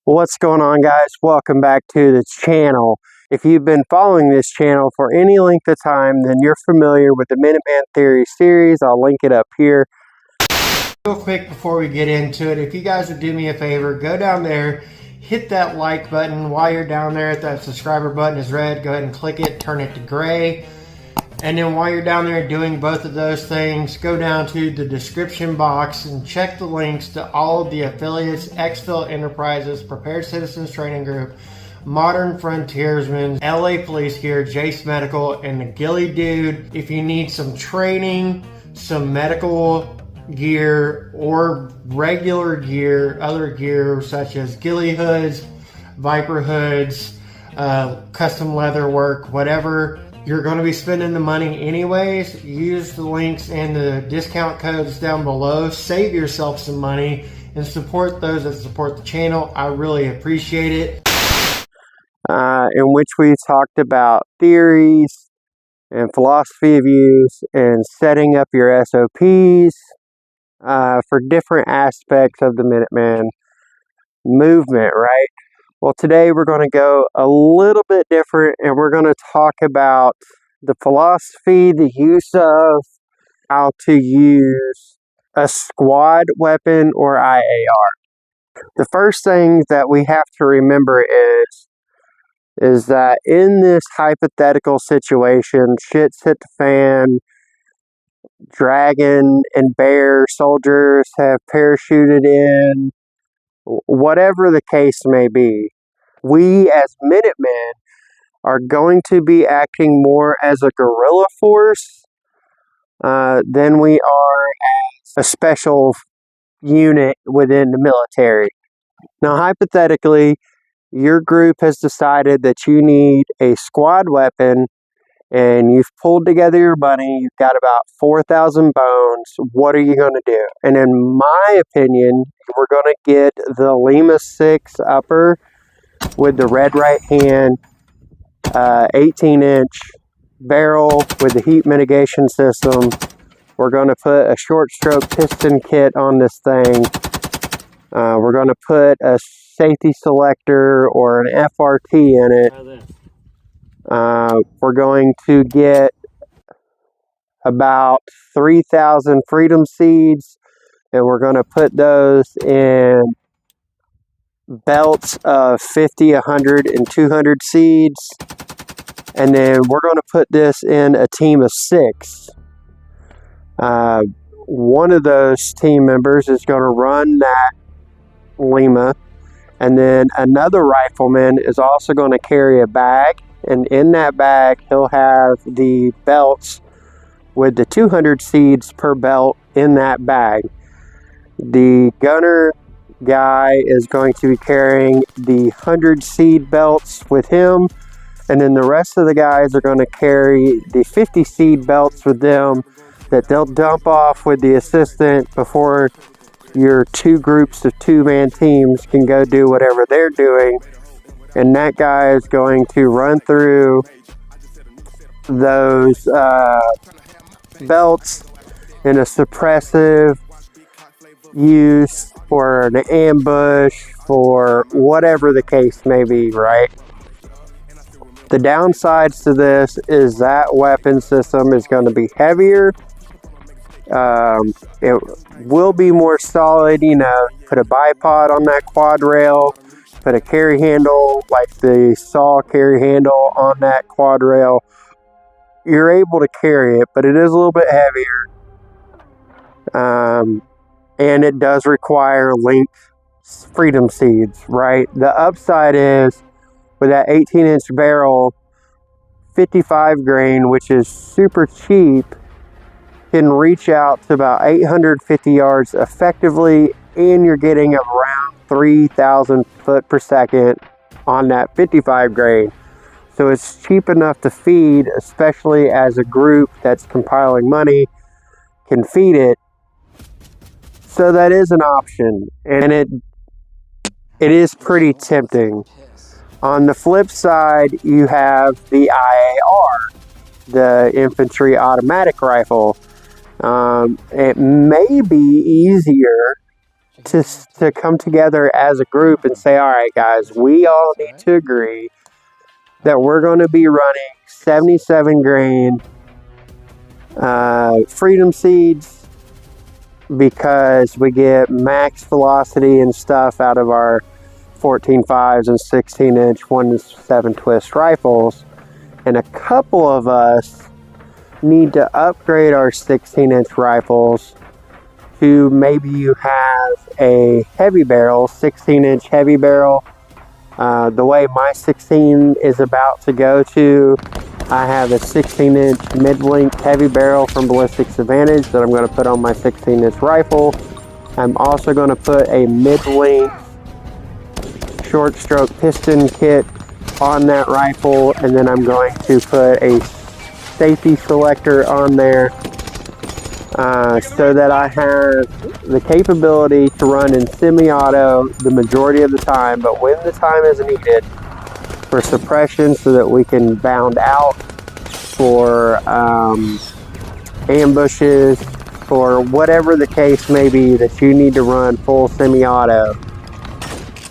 What's going on, guys? Welcome back to the channel. If you've been following this channel for any length of time, then you're familiar with the Minuteman Theory Series. I'll link it up here. Real quick before we get into it, if you guys would do me a favor, go down there, hit that like button. While you're down there, if that subscriber button is red, go ahead and click it, turn it to gray. And then while you're down there doing both of those things, go down to the description box and check the links to all of the affiliates: Exfil Enterprises, Prepared Citizens Training Group, Modern Frontiersmen, LA Police Gear, Jace Medical, and the Ghillie Dude. If you need some training, some medical gear, or regular gear, other gear such as ghillie hoods, viper hoods, custom leather work, whatever you're going to be spending the money anyways, use the links and the discount codes down below. Save yourself some money and support those that support the channel. I really appreciate it. In which we talked about theories and philosophy of use and setting up your SOPs for different aspects of the Minuteman movement, right? Well, today we're going to go a little bit different, and we're going to talk about the philosophy, the use of, how to use a squad weapon or IAR. The first thing that we have to remember is that in this hypothetical situation, shit's hit the fan, dragon and bear soldiers have parachuted in, whatever the case may be, we as Minutemen are going to be acting more as a guerrilla force than we are as a special unit within the military. Now, hypothetically, your group has decided that you need a squad weapon, and you've pulled together your money, you've got about 4,000 bones. What are you going to do? And in my opinion, we're going to get the Lima 6 upper with the red right hand, 18-inch barrel with the heat mitigation system. We're going to put a short stroke piston kit on this thing. We're going to put a safety selector or an FRT in it. We're going to get about 3,000 freedom seeds, and we're going to put those in belts of 50, 100, and 200 seeds. And then we're going to put this in a team of 6. One of those team members is going to run that Lima, and then another rifleman is also going to carry a bag. And in that bag, he'll have the belts with the 200 seeds per belt in that bag. The gunner guy is going to be carrying the 100 seed belts with him. And then the rest of the guys are going to carry the 50 seed belts with them that they'll dump off with the assistant before your 2 groups of 2-man teams can go do whatever they're doing. And that guy is going to run through those belts in a suppressive use, for an ambush, for whatever the case may be, right? The downsides to this is that weapon system is going to be heavier. It will be more solid, put a bipod on that quad rail, put a carry handle like the saw carry handle on that quad rail. You're able to carry it, but it is a little bit heavier. And it does require linked freedom seeds, right? The upside is with that 18-inch barrel, 55 grain, which is super cheap, can reach out to about 850 yards effectively, and you're getting around 3,000 foot per second on that 55 grain. So it's cheap enough to feed, especially as a group that's compiling money can feed it. So that is an option, and it is pretty tempting. On the flip side, you have the IAR, the infantry automatic rifle. It may be easier to come together as a group and say, all right, guys, we all need to agree that we're going to be running 77 grain freedom seeds because we get max velocity and stuff out of our 14.5s and 16-inch 1-7 twist rifles, and a couple of us need to upgrade our 16-inch rifles to maybe you have a heavy barrel, 16-inch heavy barrel. The way my 16 is about to go to, I have a 16-inch mid-length heavy barrel from Ballistics Advantage that I'm going to put on my 16-inch rifle. I'm also going to put a mid-length short stroke piston kit on that rifle, and then I'm going to put a safety selector on there so that I have the capability to run in semi-auto the majority of the time, but when the time is needed for suppression so that we can bound out for ambushes, for whatever the case may be that you need to run full semi-auto.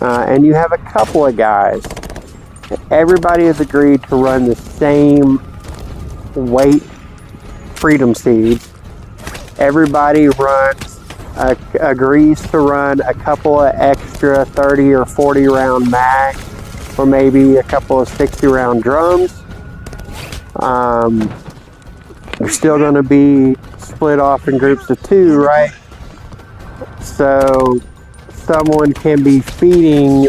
And you have a couple of guys. Everybody has agreed to run the same weight freedom seeds. Everybody agrees to run a couple of extra 30 or 40 round mags, or maybe a couple of 60 round drums. You're still going to be split off in groups of 2, right? So someone can be feeding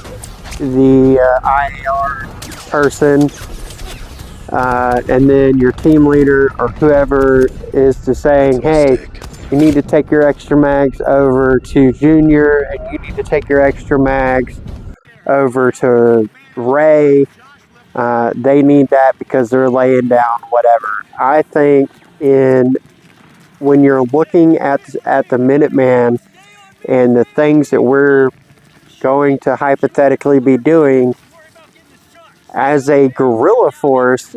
the IAR person, and then your team leader or whoever is to saying, hey, you need to take your extra mags over to Junior, and you need to take your extra mags over to Ray. They need that because they're laying down whatever. I think when you're looking at the Minuteman and the things that we're going to hypothetically be doing as a guerrilla force,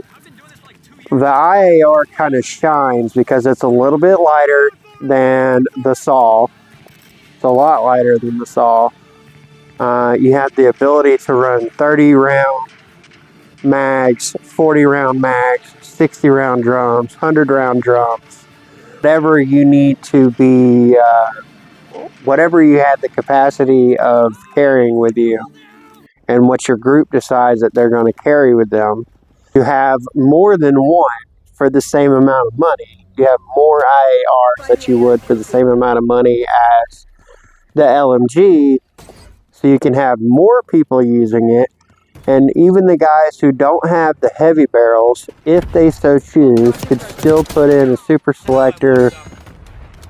the IAR kind of shines because it's a little bit lighter than the SAW. It's a lot lighter than the SAW. You have the ability to run 30 round mags, 40 round mags, 60 round drums, 100 round drums, whatever you need to be, whatever you have the capacity of carrying with you and what your group decides that they're going to carry with them. You have more than one for the same amount of money. You have more IARs that you would for the same amount of money as the LMG, so you can have more people using it. And even the guys who don't have the heavy barrels, if they so choose, could still put in a super selector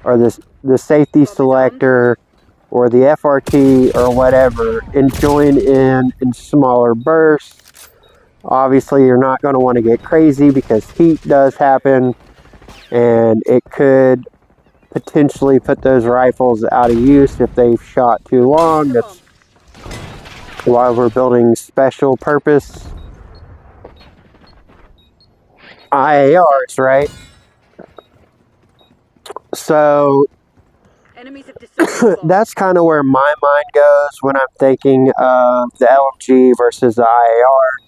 or the safety selector or the FRT or whatever and join in smaller bursts. Obviously, you're not going to want to get crazy because heat does happen, and it could potentially put those rifles out of use if they've shot too long. That's why we're building special purpose IARs, right? So that's kind of where my mind goes when I'm thinking of the LMG versus the IAR.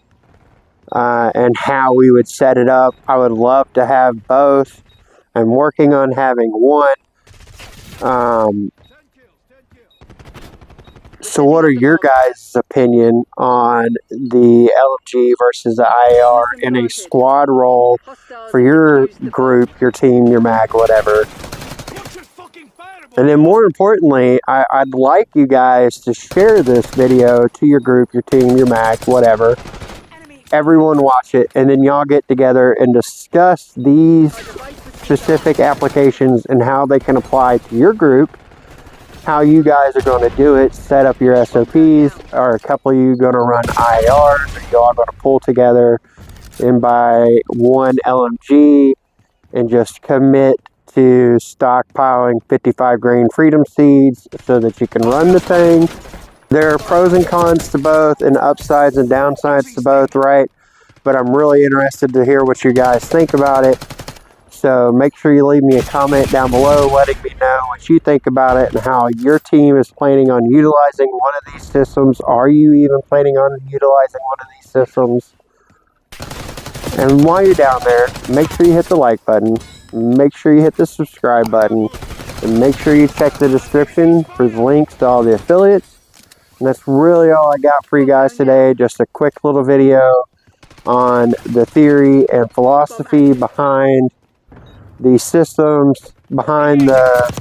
And how we would set it up. I would love to have both. I'm working on having one. So what are your guys' opinion on the LMG versus the IAR in a squad role for your group, your team, your mag, whatever? And then more importantly, I'd like you guys to share this video to your group, your team, your mag, whatever. Everyone watch it, and then y'all get together and discuss these specific applications and how they can apply to your group, how you guys are going to do it, set up your SOPs. Are a couple of you going to run IRs? Are you all going to pull together and buy one LMG and just commit to stockpiling 55 grain freedom seeds so that you can run the thing? There are pros and cons to both and upsides and downsides to both, right? But I'm really interested to hear what you guys think about it. So make sure you leave me a comment down below letting me know what you think about it and how your team is planning on utilizing one of these systems. Are you even planning on utilizing one of these systems? And while you're down there, make sure you hit the like button, make sure you hit the subscribe button, and make sure you check the description for the links to all the affiliates. And that's really all I got for you guys today. Just a quick little video on the theory and philosophy behind the systems, behind the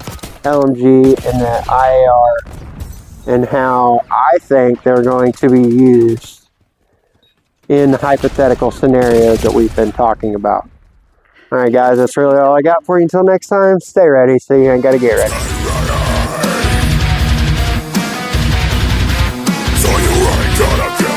LMG and the IAR, and how I think they're going to be used in the hypothetical scenarios that we've been talking about. Alright guys, that's really all I got for you. Until next time, stay ready so you ain't gotta get ready. So you ain't gonna get